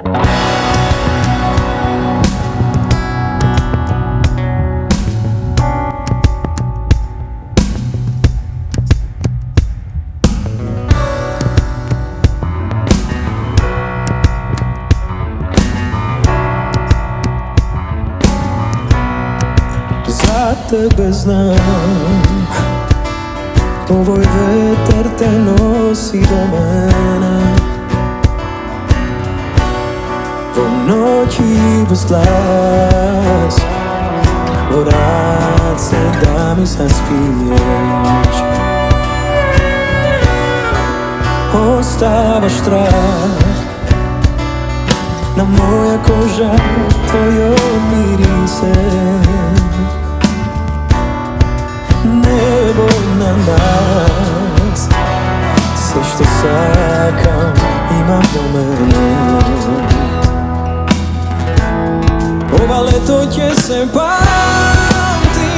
Za tebe znam, ovoj vetar te nosi do mene. Po noći bez glas, vrat se da mi zaspiješ. Ostavaš trag na moja koža, tvoj mirise. Nebo na nas, sve što sakam imam do mene. Ova leto će se pamti,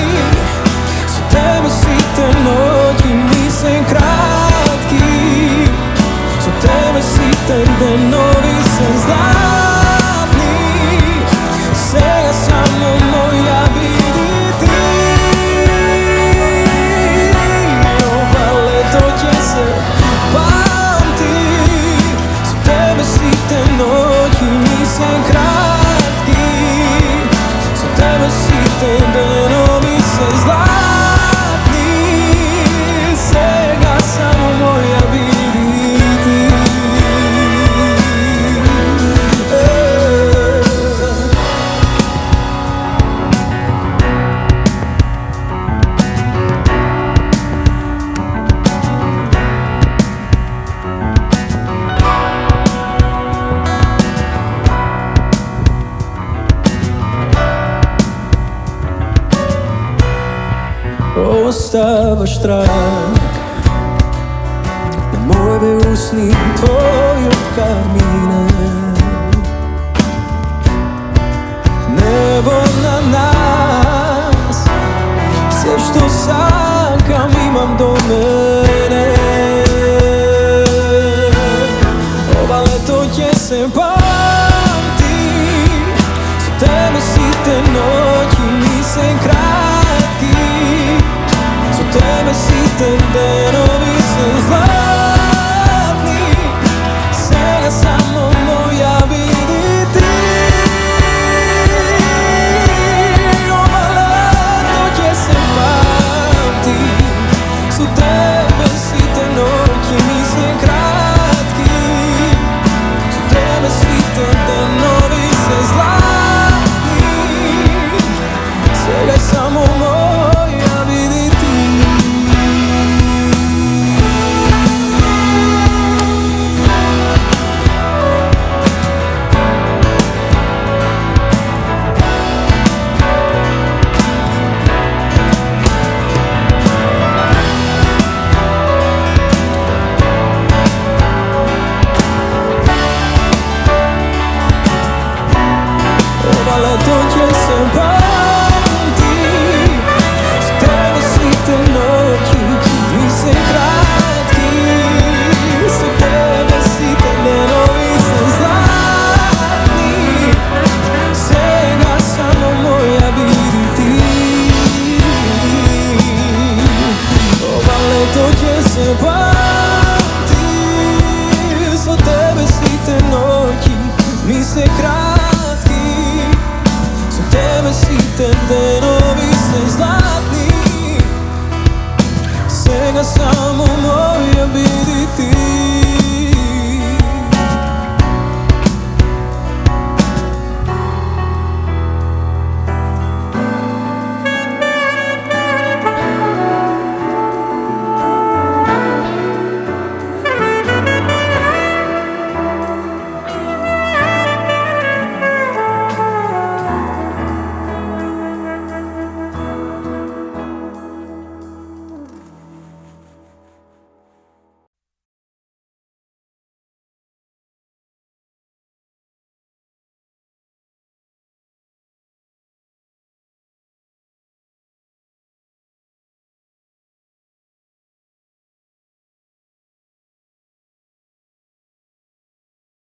su tebe site noći, nisam kratki. Su tebe site denovi se zlatni, svega samo moja vidi ti. Noći nisam kratki, za tebe site danovi se zlatni, svega samo moja vidi ti. Ostavaš trag na moje usni, tvoje kamine. Nebo na nas, sve što sakam imam do mene. Ova leto će se pamti, za tebe site noći, nisam kratki. Tebe site danovi se zlatni.